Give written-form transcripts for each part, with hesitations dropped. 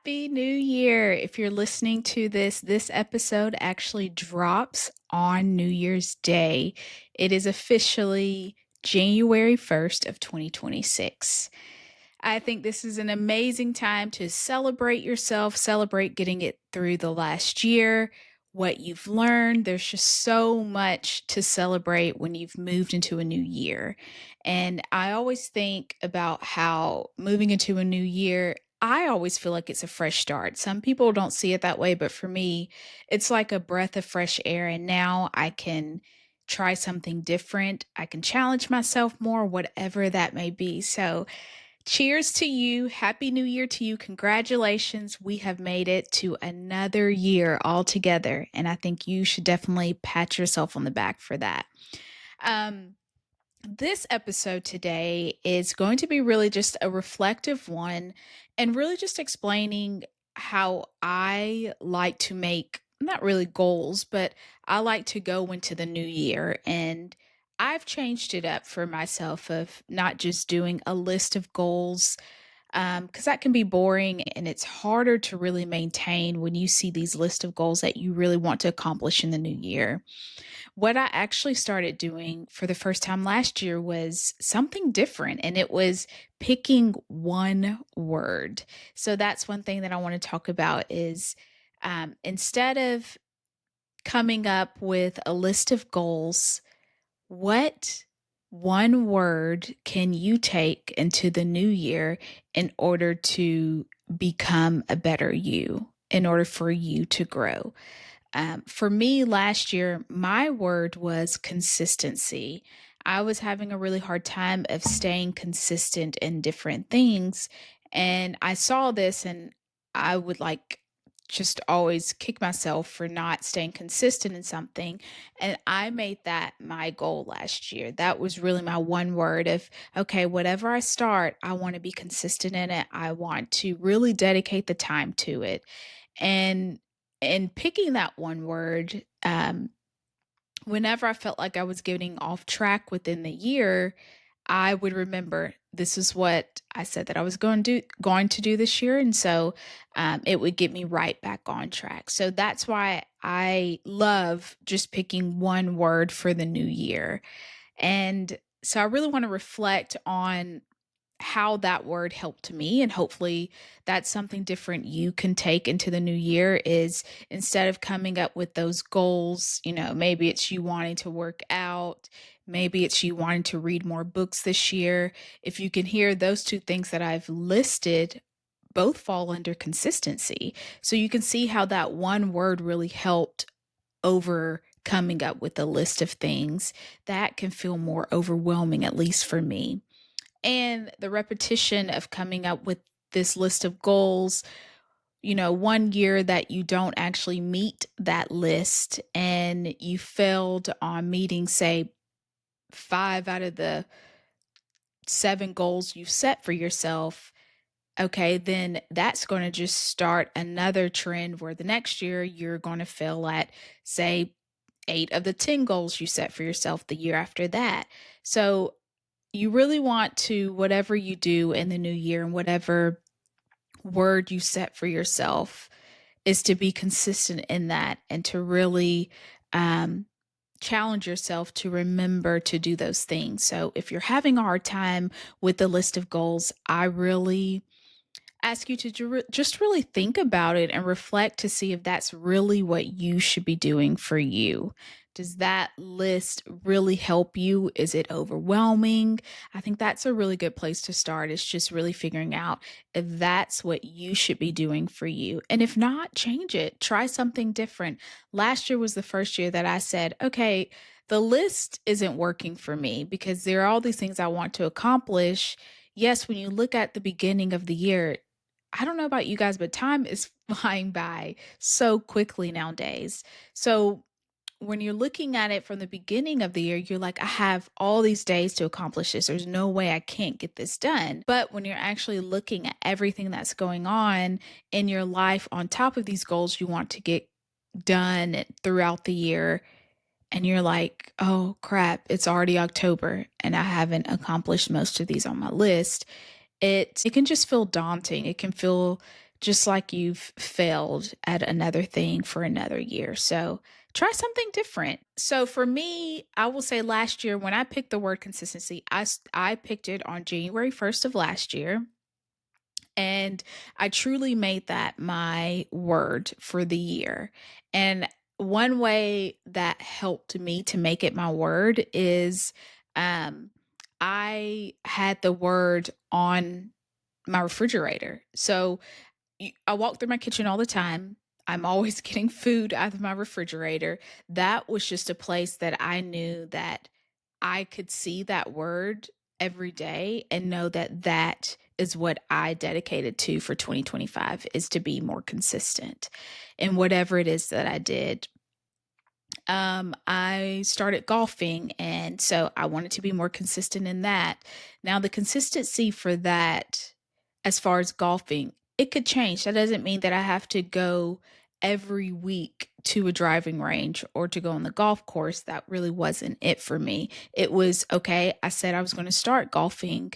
Happy New Year. If you're listening to this episode actually drops on New Year's Day. It is officially January 1st of 2026. I think this is an amazing time to celebrate yourself, celebrate getting it through the last year, what you've learned. There's just so much to celebrate when you've moved into a new year. And I always think about how moving into a new year, I always feel like it's a fresh start. Some people don't see it that way, but for me, it's like a breath of fresh air. And now I can try something different. I can challenge myself more, whatever that may be. So, cheers to you. Happy New Year to you. Congratulations. We have made it to another year all together. And I think you should definitely pat yourself on the back for that. Um, this episode today is going to be really just a reflective one and really just explaining how I like to make not really goals, but I like to go into the new year. And I've changed it up for myself of not just doing a list of goals, because that can be boring and it's harder to really maintain when you see these list of goals that you really want to accomplish in the new year. What I actually started doing for the first time last year was something different, and it was picking one word. So that's one thing that I want to talk about is instead of coming up with a list of goals, what one word can you take into the new year in order to become a better you, in order for you to grow? For me, last year, my word was consistency. I was having a really hard time of staying consistent in different things. And I saw this and I would just always kick myself for not staying consistent in something. And I made that my goal last year. That was really my one word of, okay, whatever I start, I want to be consistent in it. I want to really dedicate the time to it. And picking that one word, whenever I felt like I was getting off track within the year, I would remember this is what I said that I was going to do this year, and so it would get me right back on track. So that's why I love just picking one word for the new year, and so I really want to reflect on how that word helped me, and hopefully that's something different you can take into the new year is instead of coming up with those goals, maybe it's you wanting to work out, maybe it's you wanting to read more books this year. If you can hear those two things that I've listed, both fall under consistency. So you can see how that one word really helped over coming up with a list of things that can feel more overwhelming, at least for me. And the repetition of coming up with this list of goals, one year that you don't actually meet that list and you failed on meeting, say, five out of the seven goals you set for yourself, okay, then that's going to just start another trend where the next year you're going to fail at, say, eight of the 10 goals you set for yourself the year after that. So you really want to, whatever you do in the new year and whatever word you set for yourself, is to be consistent in that and to really um, challenge yourself to remember to do those things. So if you're having a hard time with the list of goals, I really ask you to just really think about it and reflect to see if that's really what you should be doing for you. Does that list really help you? Is it overwhelming? I think that's a really good place to start. It's just really figuring out if that's what you should be doing for you. And if not, change it. Try something different. Last year was the first year that I said, okay, the list isn't working for me because there are all these things I want to accomplish. Yes, when you look at the beginning of the year, I don't know about you guys, but time is flying by so quickly nowadays. So when you're looking at it from the beginning of the year, you're like, I have all these days to accomplish this. There's no way I can't get this done. But when you're actually looking at everything that's going on in your life on top of these goals you want to get done throughout the year, and you're like, oh crap, it's already October and I haven't accomplished most of these on my list, it can just feel daunting. It can feel just like you've failed at another thing for another year. So try something different. So for me, I will say last year when I picked the word consistency, I picked it on January 1st of last year. And I truly made that my word for the year. And one way that helped me to make it my word is um, I had the word on my refrigerator. So I walk through my kitchen all the time. I'm always getting food out of my refrigerator. That was just a place that I knew that I could see that word every day and know that that is what I dedicated to for 2025 is to be more consistent in whatever it is that I did. I started golfing, and so I wanted to be more consistent in that. Now, the consistency for that, as far as golfing, it could change. That doesn't mean that I have to go every week to a driving range or to go on the golf course. That really wasn't it for me. It was okay. I said I was going to start golfing.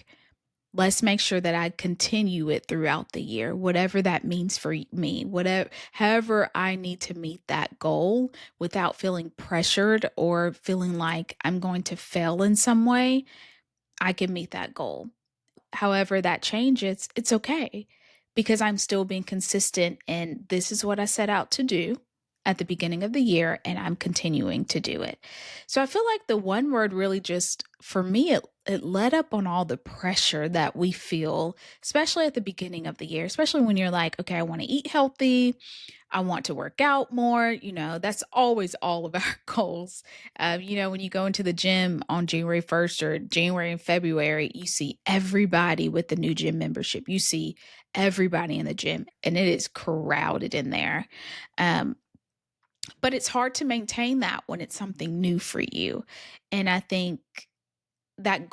Let's make sure that I continue it throughout the year, whatever that means for me, whatever, however I need to meet that goal without feeling pressured or feeling like I'm going to fail in some way. I can meet that goal. However that changes, it's okay because I'm still being consistent and this is what I set out to do at the beginning of the year and I'm continuing to do it. So I feel like the one word really just for me it let up on all the pressure that we feel, especially at the beginning of the year, especially when you're like, okay, I want to eat healthy, I want to work out more. That's always all of our goals. When you go into the gym on January 1st or January and February, you see everybody with the new gym membership. You see everybody in the gym, and it is crowded in there. Um, but it's hard to maintain that when it's something new for you. And I think that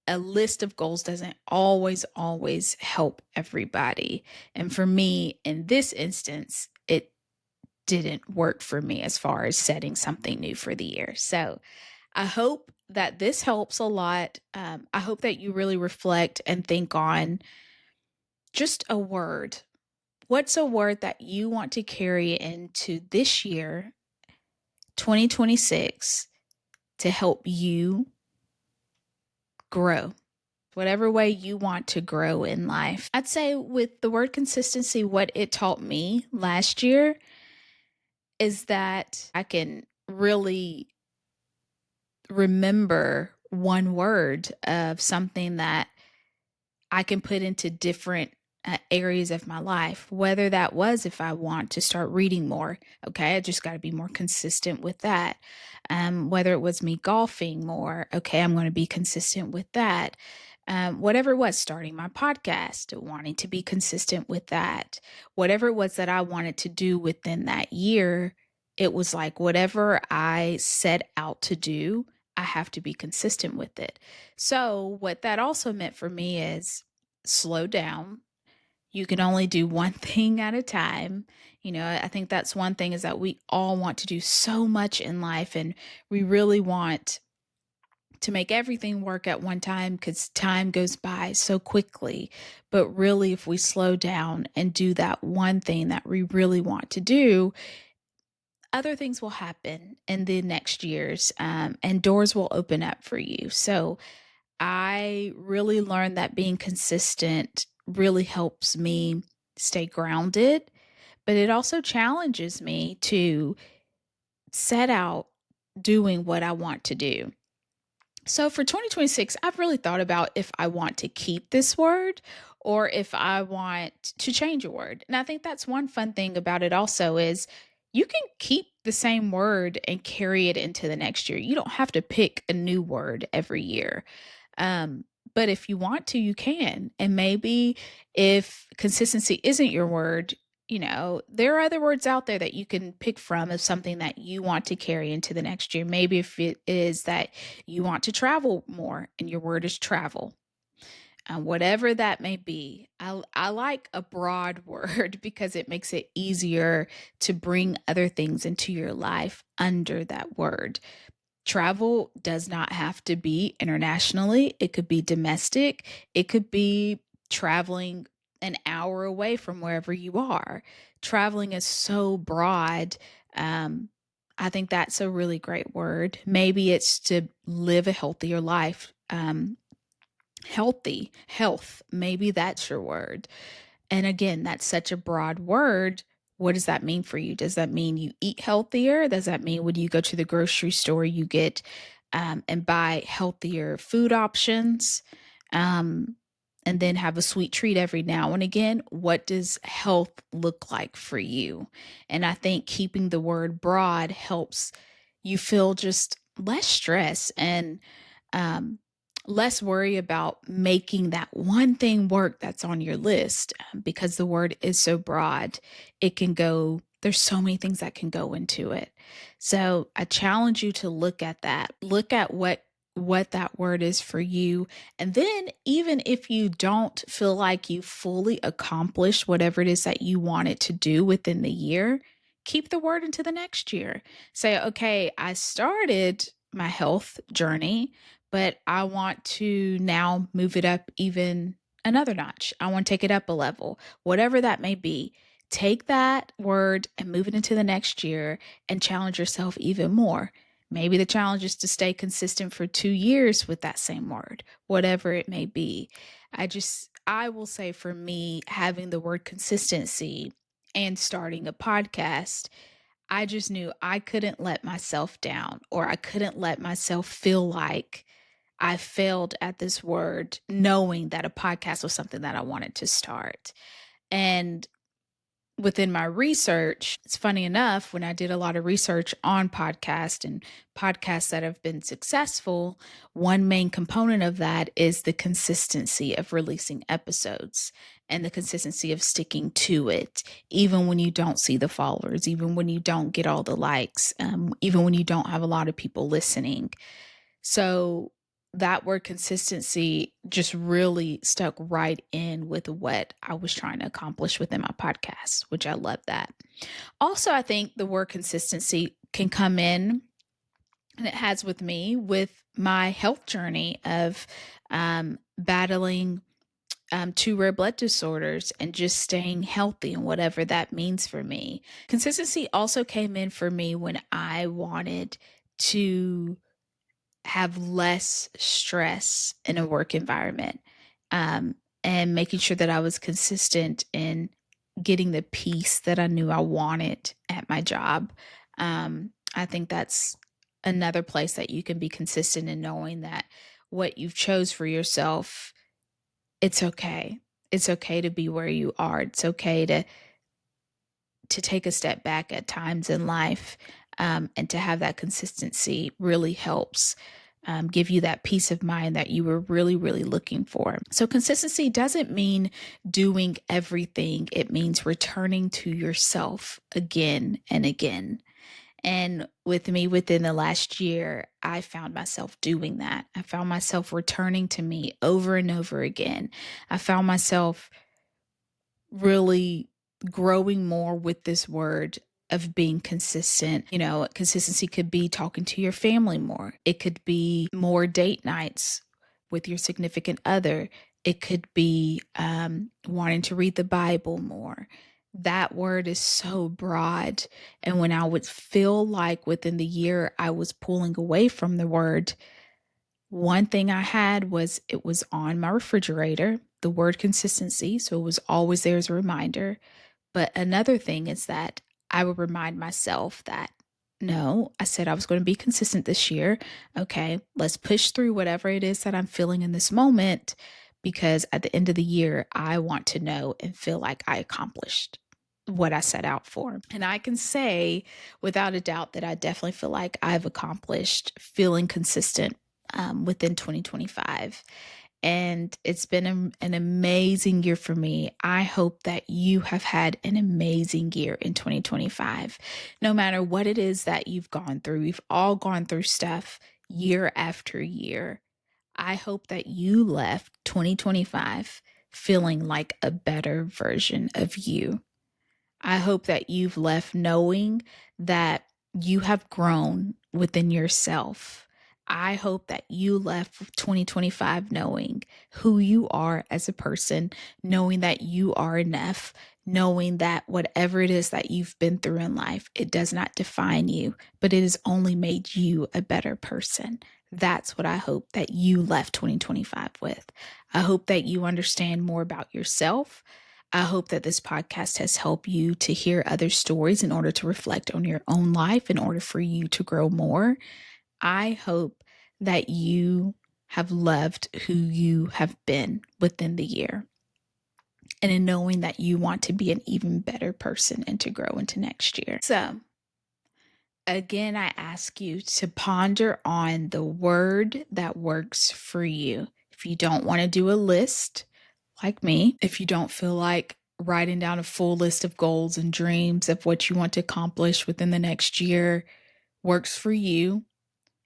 a list of goals doesn't always help everybody. And for me, in this instance, it didn't work for me as far as setting something new for the year. So I hope that this helps a lot. I hope that you really reflect and think on just a word. What's a word that you want to carry into this year, 2026, to help you grow? Whatever way you want to grow in life. I'd say with the word consistency, what it taught me last year is that I can really remember one word of something that I can put into different areas of my life, whether that was if I want to start reading more. Okay, I just got to be more consistent with that. Whether it was me golfing more, okay, I'm going to be consistent with that. Whatever it was, starting my podcast, wanting to be consistent with that. Whatever it was that I wanted to do within that year, it was like whatever I set out to do, I have to be consistent with it. So, what that also meant for me is slow down. You can only do one thing at a time. I think that's one thing is that we all want to do so much in life and we really want to make everything work at one time because time goes by so quickly. But really, if we slow down and do that one thing that we really want to do, other things will happen in the next years and doors will open up for you. So I really learned that being consistent really helps me stay grounded, but it also challenges me to set out doing what I want to do. So for 2026, I've really thought about if I want to keep this word or if I want to change a word. And I think that's one fun thing about it also is you can keep the same word and carry it into the next year. You don't have to pick a new word every year. Um, but if you want to, you can. And maybe if consistency isn't your word, there are other words out there that you can pick from of something that you want to carry into the next year. Maybe if it is that you want to travel more and your word is travel, whatever that may be. I like a broad word because it makes it easier to bring other things into your life under that word. Travel does not have to be internationally. It could be domestic. It could be traveling an hour away from wherever you are. Traveling is so broad. I think that's a really great word. Maybe it's to live a healthier life. Health, maybe that's your word. And again, that's such a broad word. What does that mean for you? Does that mean you eat healthier? Does that mean when you go to the grocery store, you get and buy healthier food options? Um, and then have a sweet treat every now and again. What does health look like for you? And I think keeping the word broad helps you feel just less stress and um, less worry about making that one thing work that's on your list because the word is so broad. It can go, there's so many things that can go into it. So I challenge you to look at that. Look at what that word is for you. And then even if you don't feel like you fully accomplished whatever it is that you wanted to do within the year, keep the word into the next year. Say, okay, I started my health journey, but I want to now move it up even another notch. I want to take it up a level, whatever that may be. Take that word and move it into the next year and challenge yourself even more. Maybe the challenge is to stay consistent for 2 years with that same word, whatever it may be. I will say for me, having the word consistency and starting a podcast, I just knew I couldn't let myself down, or I couldn't let myself feel like I failed at this word, knowing that a podcast was something that I wanted to start. And within my research, it's funny enough, when I did a lot of research on podcasts and podcasts that have been successful, one main component of that is the consistency of releasing episodes and the consistency of sticking to it, even when you don't see the followers, even when you don't get all the likes, even when you don't have a lot of people listening. So that word consistency just really stuck right in with what I was trying to accomplish within my podcast, which I love that. Also, I think the word consistency can come in, and it has with me, with my health journey of battling two rare blood disorders and just staying healthy and whatever that means for me. Consistency also came in for me when I wanted to have less stress in a work environment, and making sure that I was consistent in getting the peace that I knew I wanted at my job. I think that's another place that you can be consistent in knowing that what you've chose for yourself, it's okay. It's okay to be where you are. It's okay to take a step back at times in life, and to have that consistency really helps give you that peace of mind that you were really, really looking for. So consistency doesn't mean doing everything. It means returning to yourself again and again. And with me within the last year, I found myself doing that. I found myself returning to me over and over again. I found myself really growing more with this word of being consistent. You know, consistency could be talking to your family more. It could be more date nights with your significant other. It could be wanting to read the Bible more. That word is so broad. And when I would feel like within the year I was pulling away from the word, one thing I had was it was on my refrigerator, the word consistency. So it was always there as a reminder. But another thing is that I would remind myself that no, I said I was going to be consistent this year. Okay, let's push through whatever it is that I'm feeling in this moment, because at the end of the year, I want to know and feel like I accomplished what I set out for. And I can say without a doubt that I definitely feel like I've accomplished feeling consistent within 2025. And it's been an amazing year for me. I hope that you have had an amazing year in 2025. No matter what it is that you've gone through, we've all gone through stuff year after year. I hope that you left 2025 feeling like a better version of you. I hope that you've left knowing that you have grown within yourself. I hope that you left 2025 knowing who you are as a person, knowing that you are enough, knowing that whatever it is that you've been through in life, it does not define you, but it has only made you a better person. That's what I hope that you left 2025 with. I hope that you understand more about yourself. I hope that this podcast has helped you to hear other stories in order to reflect on your own life, in order for you to grow more. I hope that you have loved who you have been within the year, and in knowing that you want to be an even better person and to grow into next year. So, again, I ask you to ponder on the word that works for you. If you don't want to do a list like me, if you don't feel like writing down a full list of goals and dreams of what you want to accomplish within the next year works for you,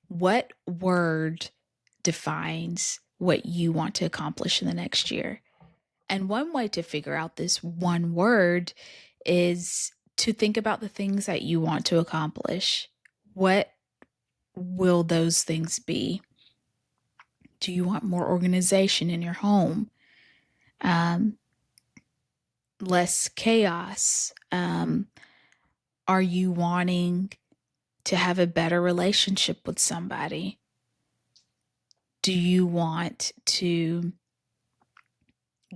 what word defines what you want to accomplish in the next year? And one way to figure out this one word is to think about the things that you want to accomplish. What will those things be? Do you want more organization in your home? Less chaos? Are you wanting to have a better relationship with somebody? Do you want to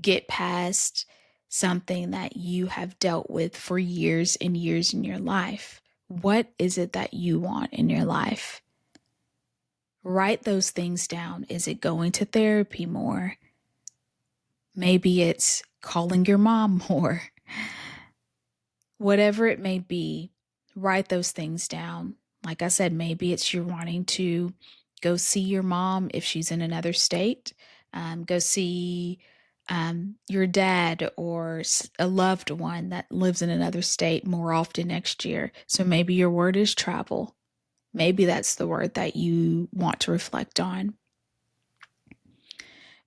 get past something that you have dealt with for years and years in your life? What is it that you want in your life? Write those things down. Is it going to therapy more? Maybe it's calling your mom more. Whatever it may be, write those things down. Like I said, maybe it's you're wanting to go see your mom if she's in another state, go see your dad or a loved one that lives in another state more often next year. So maybe your word is travel. Maybe that's the word that you want to reflect on.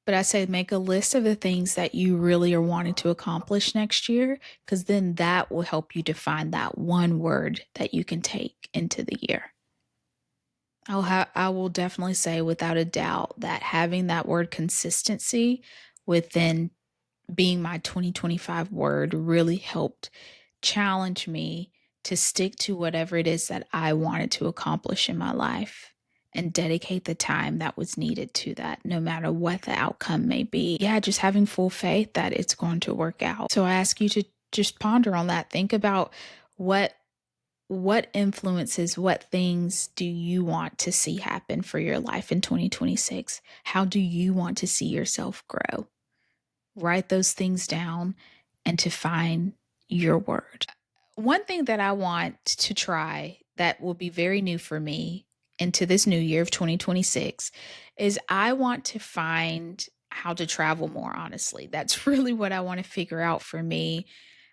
But I say make a list of the things that you really are wanting to accomplish next year, because then that will help you define that one word that you can take into the year. I will definitely say without a doubt that having that word consistency within being my 2025 word really helped challenge me to stick to whatever it is that I wanted to accomplish in my life and dedicate the time that was needed to that, no matter what the outcome may be. Yeah, just having full faith that it's going to work out. So I ask you to just ponder on that. Think about what influences, what things do you want to see happen for your life in 2026? How do you want to see yourself grow? Write those things down and to find your word. One thing that I want to try that will be very new for me into this new year of 2026 is I want to find how to travel more, honestly. That's really what I want to figure out for me.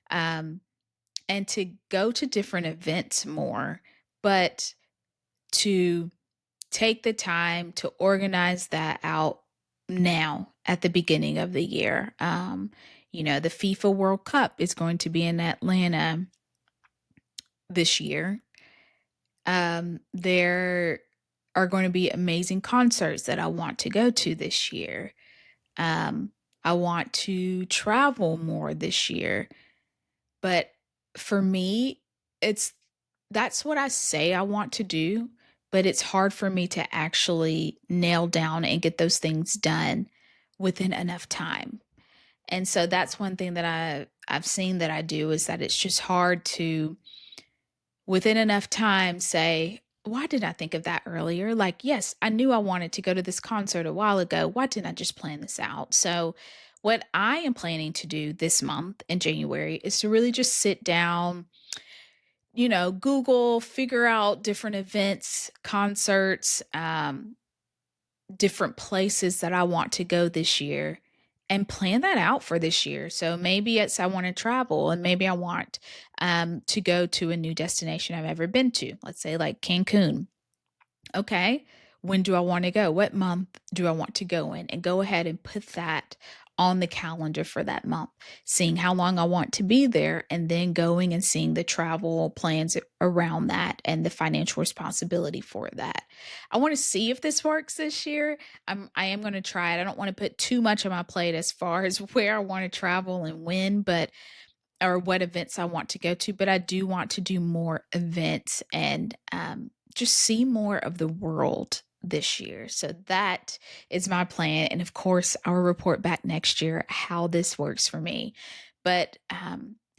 And to go to different events more, but to take the time to organize that out now at the beginning of the year. The FIFA World Cup is going to be in Atlanta this year. There are going to be amazing concerts that I want to go to this year. I want to travel more this year. But for me, that's what I say I want to do, but it's hard for me to actually nail down and get those things done within enough time. And so that's one thing that I've seen that I do is that it's just hard to within enough time say, why did I think of that earlier? Like, yes, I knew I wanted to go to this concert a while ago. Why didn't I just plan this out? So what I am planning to do this month in January is to really just sit down, Google, figure out different events, concerts, different places that I want to go this year and plan that out for this year. So maybe it's I want to travel and maybe I want to go to a new destination I've ever been to. Let's say like Cancun. Okay. When do I want to go? What month do I want to go in? And go ahead and put that on the calendar for that month, seeing how long I want to be there, and then going and seeing the travel plans around that and the financial responsibility for that. I want to see if this works this year. I am going to try it. I don't want to put too much on my plate as far as where I want to travel and when, but or what events I want to go to, but I do want to do more events and just see more of the world this year. So that is my plan. And of course, I'll report back next year how this works for me. But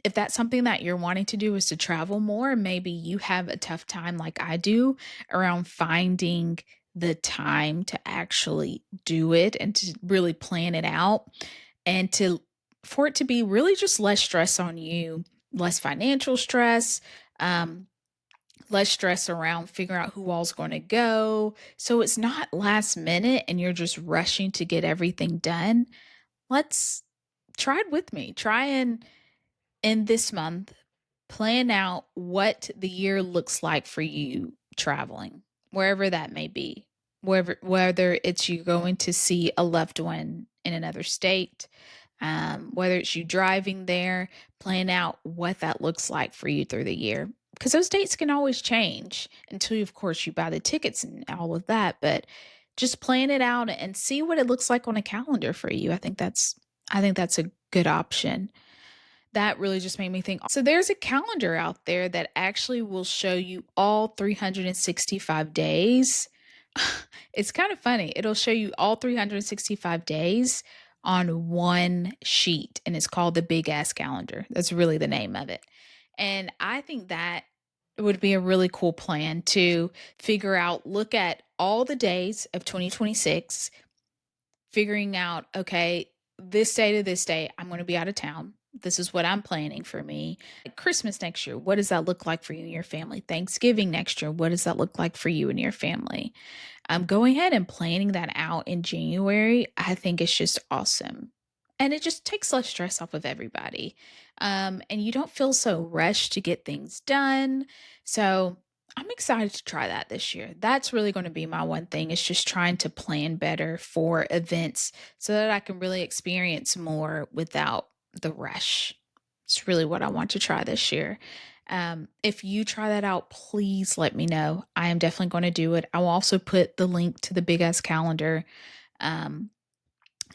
if that's something that you're wanting to do is to travel more, maybe you have a tough time like I do around finding the time to actually do it and to really plan it out and to for it to be really just less stress on you, less financial stress, um, less stress around figuring out who all's going to go. So it's not last minute and you're just rushing to get everything done. Let's try it with me. Try and in this month, plan out what the year looks like for you traveling, wherever that may be. Whether it's you going to see a loved one in another state, whether it's you driving there, plan out what that looks like for you through the year. Because those dates can always change until, of course, you buy the tickets and all of that. But just plan it out and see what it looks like on a calendar for you. I think that's a good option. That really just made me think. So there's a calendar out there that actually will show you all 365 days. It's kind of funny. It'll show you all 365 days on one sheet, and it's called the Big Ass Calendar. That's really the name of it. And I think that would be a really cool plan to figure out, look at all the days of 2026, figuring out, okay, this day to this day, I'm going to be out of town. This is what I'm planning for me. Christmas next year, what does that look like for you and your family? Thanksgiving next year, what does that look like for you and your family? Going ahead and planning that out in January, I think it's just awesome. And it just takes less stress off of everybody. And you don't feel so rushed to get things done. So I'm excited to try that this year. That's really going to be my one thing is just trying to plan better for events so that I can really experience more without the rush. It's really what I want to try this year. If you try that out, please let me know. I am definitely going to do it. I will also put the link to the Big Ass Calendar um,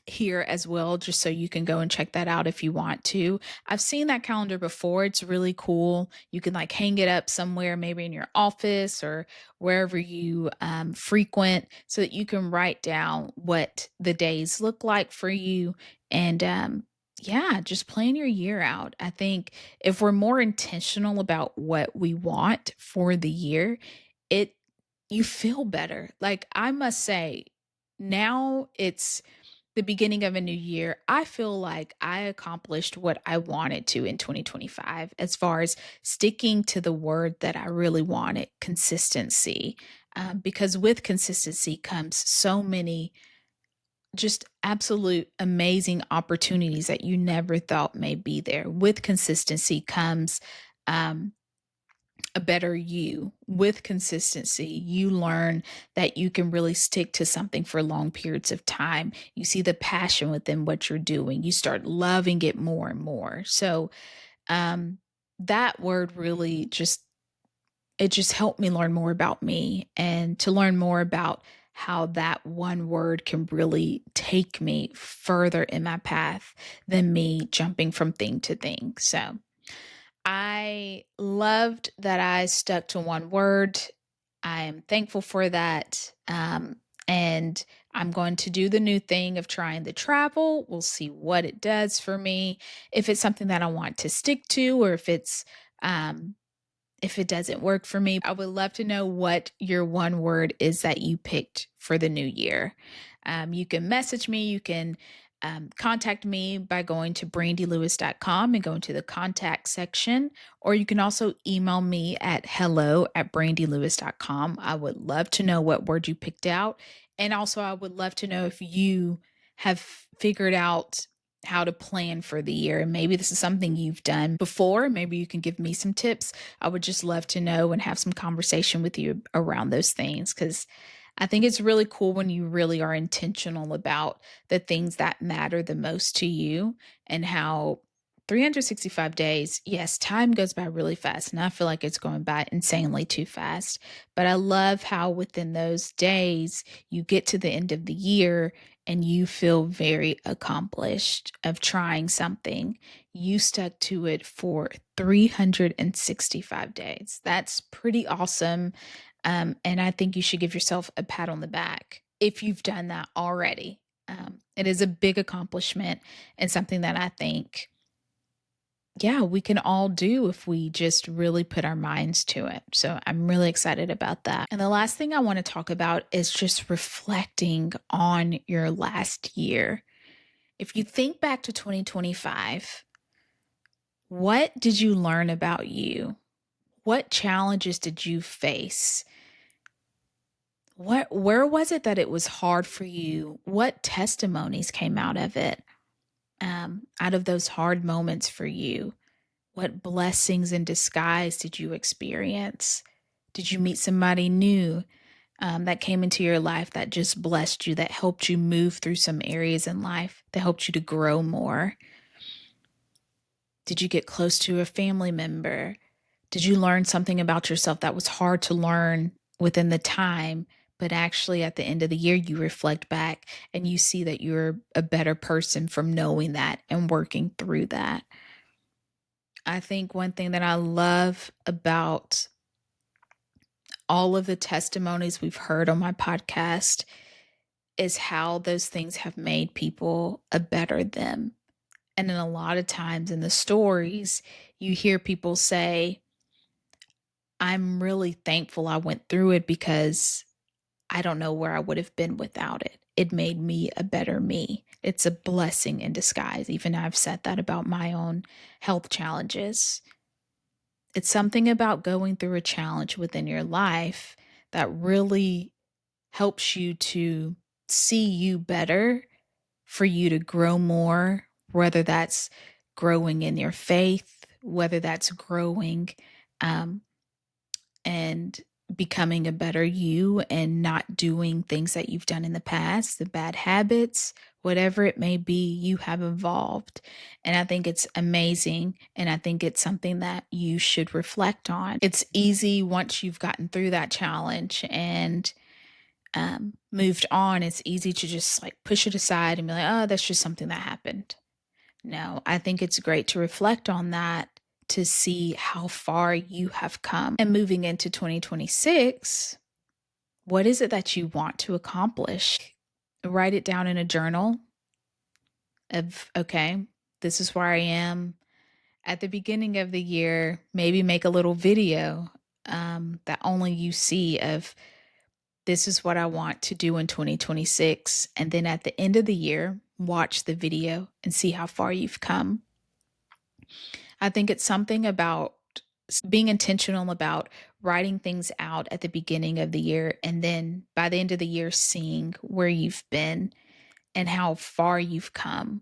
here as well, just so you can go and check that out if you want to. I've seen that calendar before. It's really cool. You can like hang it up somewhere, maybe in your office or wherever you frequent, so that you can write down what the days look like for you. And yeah, just plan your year out. I think if we're more intentional about what we want for the year, it you feel better. Like I must say, now it's the beginning of a new year, I feel like I accomplished what I wanted to in 2025 as far as sticking to the word that I really wanted, consistency. Because with consistency comes so many just absolute amazing opportunities that you never thought may be there. With consistency comes um, a better you. With consistency, you learn that you can really stick to something for long periods of time. You see the passion within what you're doing. You start loving it more and more. So, um, that word really just it just helped me learn more about me and to learn more about how that one word can really take me further in my path than me jumping from thing to thing. So, I loved that I stuck to one word. I am thankful for that. And I'm going to do the new thing of trying the travel. We'll see what it does for me. If it's something that I want to stick to, or um, if it doesn't work for me, I would love to know what your one word is that you picked for the new year. You can message me. You can contact me by going to brandilewis.com and going to the contact section, or you can also email me at hello@brandilewis.com. I would love to know what word you picked out. And also, I would love to know if you have figured out how to plan for the year. And maybe this is something you've done before. Maybe you can give me some tips. I would just love to know and have some conversation with you around those things because I think it's really cool when you really are intentional about the things that matter the most to you and how 365 days, yes, time goes by really fast. And I feel like it's going by insanely too fast. But I love how within those days, you get to the end of the year and you feel very accomplished of trying something. You stuck to it for 365 days. That's pretty awesome. And I think you should give yourself a pat on the back if you've done that already. It is a big accomplishment and something that I think, yeah, we can all do if we just really put our minds to it. So I'm really excited about that. And the last thing I want to talk about is just reflecting on your last year. If you think back to 2025, what did you learn about you? What challenges did you face? Where was it that it was hard for you? What testimonies came out of it? Out of those hard moments for you? What blessings in disguise did you experience? Did you meet somebody new that came into your life that just blessed you, that helped you move through some areas in life, that helped you to grow more? Did you get close to a family member? Did you learn something about yourself that was hard to learn within the time, but actually at the end of the year, you reflect back and you see that you're a better person from knowing that and working through that? I think one thing that I love about all of the testimonies we've heard on my podcast is how those things have made people a better them. And then a lot of times in the stories, you hear people say, I'm really thankful I went through it because I don't know where I would have been without it. It made me a better me. It's a blessing in disguise. Even I've said that about my own health challenges. It's something about going through a challenge within your life that really helps you to see you better, for you to grow more, whether that's growing in your faith, whether that's growing um, and becoming a better you and not doing things that you've done in the past, the bad habits, whatever it may be, you have evolved. And I think it's amazing. And I think it's something that you should reflect on. It's easy once you've gotten through that challenge and moved on, it's easy to just like push it aside and be like, oh, that's just something that happened. No, I think it's great to reflect on that to see how far you have come. And moving into 2026, what is it that you want to accomplish? Write it down in a journal of, okay, this is where I am at the beginning of the year. Maybe make a little video that only you see of this is what I want to do in 2026. And then at the end of the year, watch the video and see how far you've come. I think it's something about being intentional about writing things out at the beginning of the year. And then by the end of the year, seeing where you've been and how far you've come.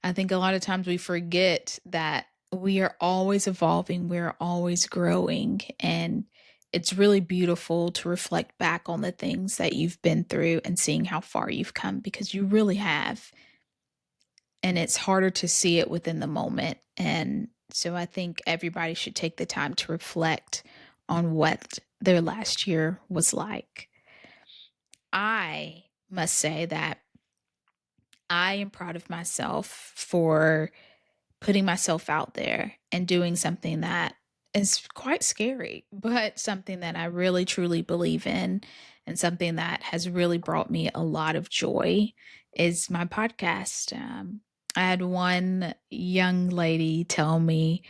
I think a lot of times we forget that we are always evolving, we're always growing. And it's really beautiful to reflect back on the things that you've been through and seeing how far you've come because you really have. And it's harder to see it within the moment. And so I think everybody should take the time to reflect on what their last year was like. I must say that I am proud of myself for putting myself out there and doing something that is quite scary, but something that I really truly believe in and something that has really brought me a lot of joy is my podcast. I had one young lady tell me,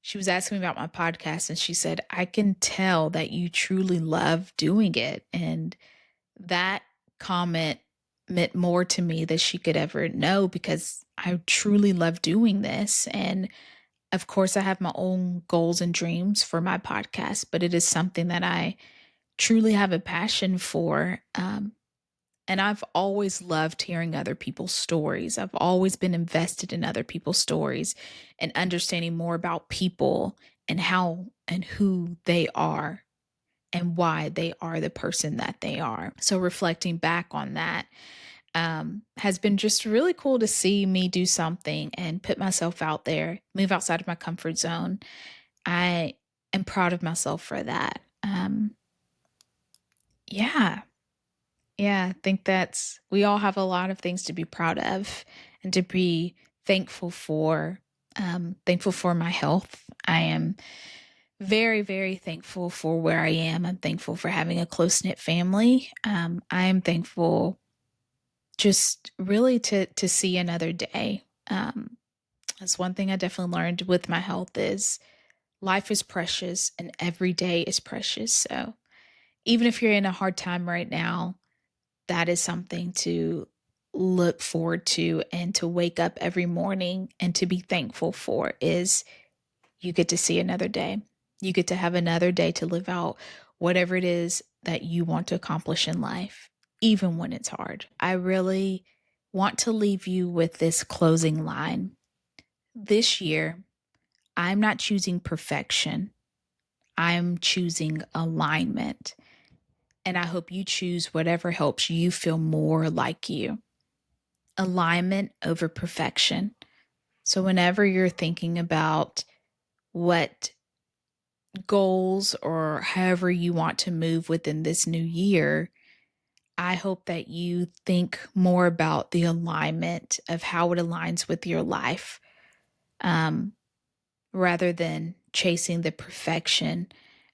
she was asking me about my podcast, and she said, I can tell that you truly love doing it. And that comment meant more to me than she could ever know because I truly love doing this. And of course, I have my own goals and dreams for my podcast, but it is something that I truly have a passion for. And I've always loved hearing other people's stories. I've always been invested in other people's stories and understanding more about people and how and who they are and why they are the person that they are. So reflecting back on that has been just really cool to see me do something and put myself out there, move outside of my comfort zone. I am proud of myself for that. Yeah. Yeah. I think we all have a lot of things to be proud of and to be thankful for. Thankful for my health. I am very, very thankful for where I am. I'm thankful for having a close knit family. I am thankful just really to see another day. That's one thing I definitely learned with my health is life is precious and every day is precious. So even if you're in a hard time right now, that is something to look forward to and to wake up every morning and to be thankful for is you get to see another day. You get to have another day to live out whatever it is that you want to accomplish in life, even when it's hard. I really want to leave you with this closing line. This year, I'm not choosing perfection. I'm choosing alignment. And I hope you choose whatever helps you feel more like you. Alignment over perfection. So, whenever you're thinking about what goals or however you want to move within this new year, I hope that you think more about the alignment of how it aligns with your life um, rather than chasing the perfection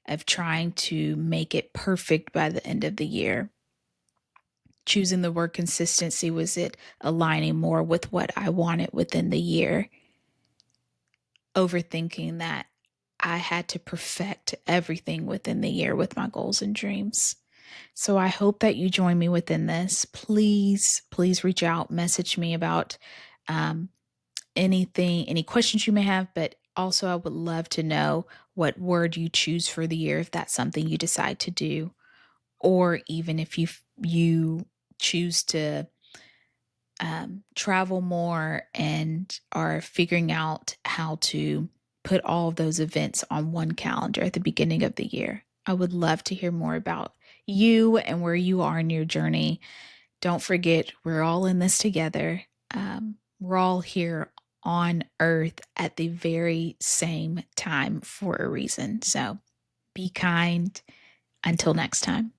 of trying to make it perfect by the end of the year. Choosing the word consistency, was it aligning more with what I wanted within the year? Overthinking that I had to perfect everything within the year with my goals and dreams. So I hope that you join me within this. Please, please reach out, message me about anything, any questions you may have, but also I would love to know what word you choose for the year if that's something you decide to do, or even if you choose to travel more and are figuring out how to put all of those events on one calendar at the beginning of the year. I would love to hear more about you and where you are in your journey. Don't forget, we're all in this together. We're all here on earth at the very same time for a reason. So be kind. Until next time.